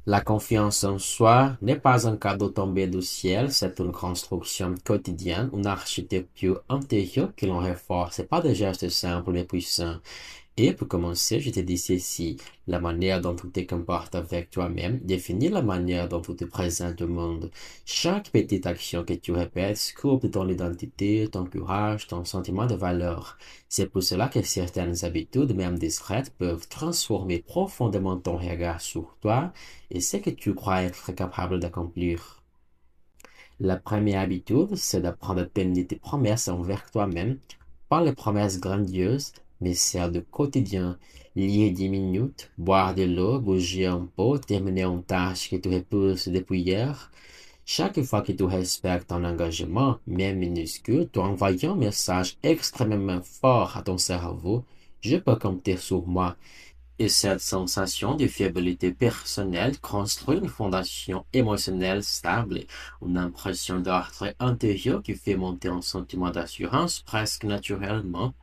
La confiance en soi n'est pas un cadeau tombé du ciel, c'est une construction quotidienne, une architecture intérieure que l'on renforce. C'est pas des gestes simples mais puissants. Et pour commencer, je te dis ceci, la manière dont tu te comportes avec toi-même définit la manière dont tu te présentes au monde. Chaque petite action que tu répètes sculpte ton identité, ton courage, ton sentiment de valeur. C'est pour cela que certaines habitudes, même discrètes, peuvent transformer profondément ton regard sur toi et ce que tu crois être capable d'accomplir. La première habitude, c'est d'apprendre à tenir tes promesses envers toi-même, pas les promesses grandioses, mais celles de quotidien. Lire 10 minutes, boire de l'eau, bouger un peu, terminer une tâche que tu repousses depuis hier. Chaque fois que tu respectes ton engagement, même minuscule, tu envoies un message extrêmement fort à ton cerveau. Je peux compter sur moi. Et cette sensation de fiabilité personnelle construit une fondation émotionnelle stable, une impression d'ordre intérieur qui fait monter un sentiment d'assurance presque naturellement.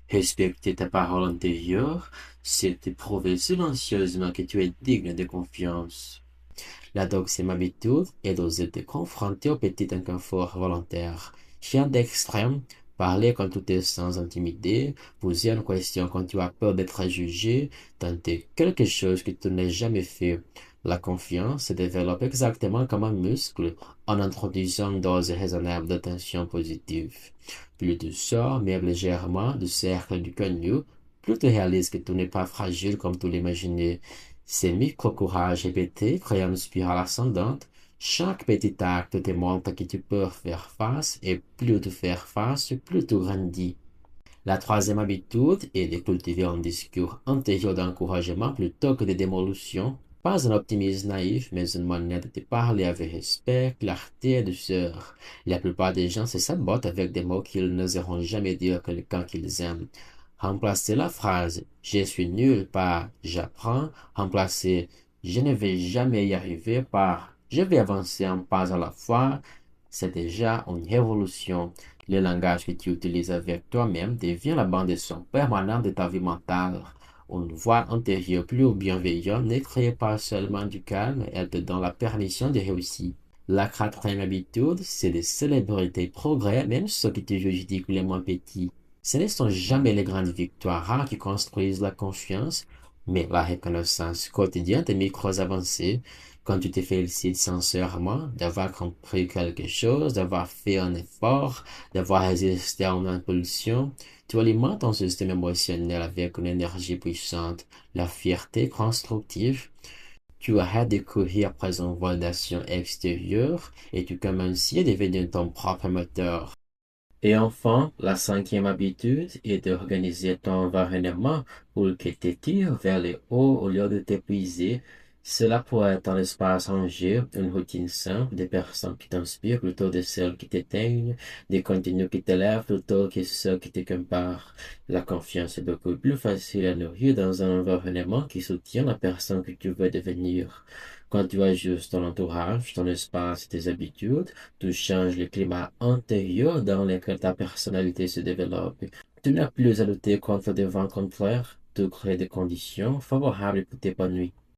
Respecter ta parole intérieure, c'est te prouver silencieusement que tu es digne de confiance. La deuxième habitude est d'oser te confronter aux petits inconforts volontaires. Chien d'extrême, parler quand tu te sens intimidé, poser une question quand tu as peur d'être jugé, tenter quelque chose que tu n'as jamais fait. La confiance se développe exactement comme un muscle en introduisant une dose raisonnable d'attention positive. Plus tu sors, même légèrement, du cercle du connu, plus tu réalises que tu n'es pas fragile comme tu l'imaginais. Ces micro-courages répétés créent une spirale ascendante. Chaque petit acte te montre que tu peux faire face et plus tu fais face, plus tu grandis. La troisième habitude est de cultiver un discours intérieur d'encouragement plutôt que de démolition. Pas un optimisme naïf, mais une manière de te parler avec respect, clarté et douceur. La plupart des gens se sabotent avec des mots qu'ils n'oseront jamais dire que quand qu'ils aiment. Remplacez la phrase «Je suis nul» par «J'apprends». Remplacez «Je ne vais jamais y arriver» par «Je vais avancer un pas à la fois». C'est déjà une révolution. Le langage que tu utilises avec toi-même devient la bande-son permanente de ta vie mentale. Une voix intérieure plus bienveillante ne crée pas seulement du calme, elle te donne la permission de réussir. La quatrième habitude, c'est de célébrer tes progrès, même ceux qui te jugent ridiculement petits. Ce ne sont jamais les grandes victoires rares qui construisent la confiance, mais la reconnaissance quotidienne des micros avancés, quand tu te félicites sincèrement d'avoir compris quelque chose, d'avoir fait un effort, d'avoir résisté à une impulsion, tu alimentes ton système émotionnel avec une énergie puissante, la fierté constructive. Tu arrêtes de courir après une validation extérieure et tu commences à devenir ton propre moteur. Et enfin, la cinquième habitude est d'organiser ton environnement pour que tu tires vers le haut au lieu de t'épuiser. Cela pourrait être un espace rangé, une routine simple, des personnes qui t'inspirent plutôt que celles qui t'éteignent, des contenus qui t'élèvent plutôt que ceux qui te comparent. La confiance est beaucoup plus facile à nourrir dans un environnement qui soutient la personne que tu veux devenir. Quand tu ajustes ton entourage, ton espace et tes habitudes, tu changes le climat intérieur dans lequel ta personnalité se développe. Tu n'as plus à lutter contre des vents contraires, tu crées des conditions favorables pour t'épanouir.